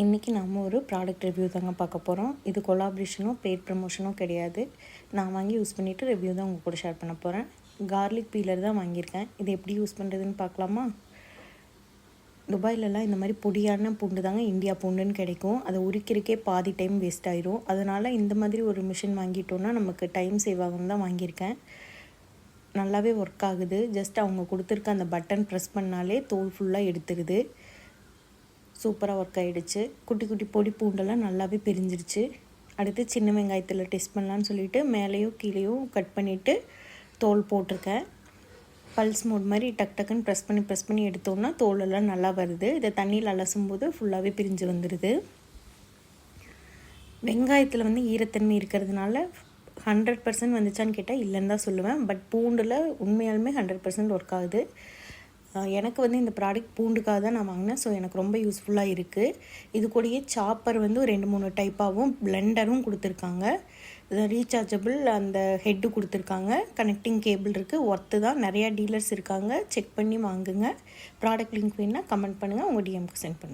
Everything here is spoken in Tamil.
இன்றைக்கி நம்ம ஒரு ப்ராடக்ட் ரிவ்யூ தாங்க பார்க்க போகிறோம். இது கொலாபரேஷனோ பெய்ட் ப்ரமோஷனோ கிடையாது. நான் வாங்கி யூஸ் பண்ணிவிட்டு ரிவ்யூ தான் உங்கள் கூட ஷேர் பண்ண போகிறேன். கார்லிக் பீலர் தான் வாங்கியிருக்கேன். இது எப்படி யூஸ் பண்ணுறதுன்னு பார்க்கலாமா? துபாயிலலாம் இந்த மாதிரி பொடியான பூண்டு தாங்க இந்தியா பூண்டுன்னு கிடைக்கும். அதை உரிக்கிறக்கே பாதி டைம் வேஸ்ட் ஆயிரும். அதனால் இந்த மாதிரி ஒரு மிஷின் வாங்கிட்டோன்னா நமக்கு டைம் சேவ் ஆகும்னு தான் வாங்கியிருக்கேன். நல்லாவே ஒர்க் ஆகுது. ஜஸ்ட் அவங்க கொடுத்துருக்க அந்த பட்டன் ப்ரெஸ் பண்ணாலே தோல் ஃபுல்லாக எடுத்துருது. சூப்பராக ஒர்க் ஆகிடுச்சு. குட்டி குட்டி பொடி பூண்டெல்லாம் நல்லாவே பிரிஞ்சிருச்சு. அடுத்து சின்ன வெங்காயத்தில் டெஸ்ட் பண்ணலான்னு சொல்லிவிட்டு மேலேயும் கீழேயும் கட் பண்ணிவிட்டு தோல் போட்டிருக்கேன். பல்ஸ் மோட் மாதிரி டக் டக்குன்னு ப்ரெஸ் பண்ணி எடுத்தோன்னா தோலெல்லாம் நல்லா வருது. இதை தண்ணியில் அலசும் போது ஃபுல்லாகவே பிரிஞ்சு வந்துடுது. வெங்காயத்தில் ஈரத்தன்மை இருக்கிறதுனால 100% வந்துச்சான்னு கேட்டால் இல்லைன்னு தான் சொல்லுவேன். பட் பூண்டில் உண்மையாலுமே 100% ஒர்க் ஆகுது. எனக்கு இந்த ப்ராடக்ட் பூண்டுக்காக தான் நான் வாங்கினேன். ஸோ எனக்கு ரொம்ப யூஸ்ஃபுல்லாக இருக்குது. இது கூடயே சாப்பர் ஒரு 2-3 டைப்பாகவும் பிளெண்டரும் கொடுத்துருக்காங்க. ரீசார்ஜபிள் அந்த ஹெட்டு கொடுத்துருக்காங்க. கனெக்டிங் கேபிள் இருக்குது. ஒர்த்து தான். நிறையா டீலர்ஸ் இருக்காங்க. செக் பண்ணி வாங்குங்க. ப்ராடக்ட் லிங்க் வேணுன்னா கமெண்ட் பண்ணுங்கள். உங்கள் டிஎம்க்கு சென்ட் பண்ணுறேன்.